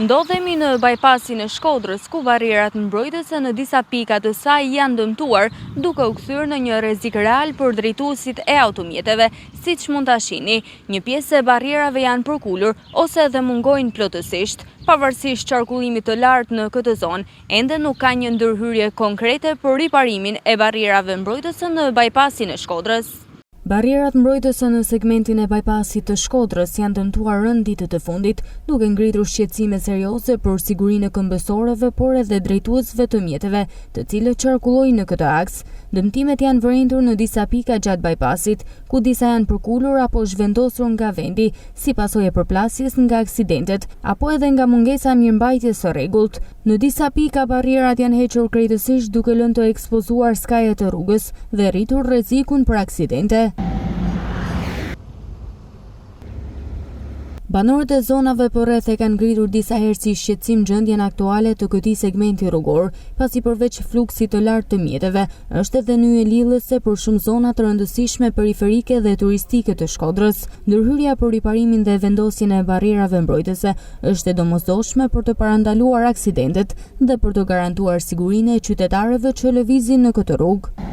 Ndodhemi në bypassin e Shkodrës, ku barierat mbrojtëse në disa pika të saj janë dëmtuar, duke u kthyer në një rrezik real për drejtuesit e automjeteve, siç mund ta shihni. Një pjesë e barierave janë përkulur ose edhe mungojnë plotësisht. Pavarësisht qarkullimit të lartë në këtë zonë, ende nuk ka një ndërhyrje konkrete për riparimin e barierave mbrojtëse në bypassin e Shkodrës. Barierat mbrojtëse në segmentin e bypassit të Shkodrës janë dëmtuar rënd ditët e fundit, duke ngritur shqetësime serioze për sigurinë e këmbësorëve, por edhe drejtuesve të mjeteve, të cilët qarkullojnë në këtë aks. Dëmtimet janë vërendur në disa pika gjatë bypassit, ku disa janë përkulur apo zhvendosur nga vendi, si pasojë e përplasjes nga aksidentet, apo edhe nga mungesa mirëmbajtjes së rregullt. Në disa pika barierat janë hequr krejtësisht duke lënë të ekspozuar skajet e rrugës dhe rritur rrezikun për aksidente. Banorët e zonave përreth e kanë ngritur disa herë si shqetësim gjendjen aktuale të këtij segmenti rrugor, pasi përveç fluksit të lartë të mjeteve, është edhe nyje lidhëse për shumë zona të rëndësishme periferike dhe turistike të Shkodrës. Ndërhyrja për riparimin dhe vendosjen e barrierave mbrojtëse është e domosdoshme për të parandaluar aksidentet dhe për të garantuar sigurinë e qytetarëve që lëvizin në këtë rrugë.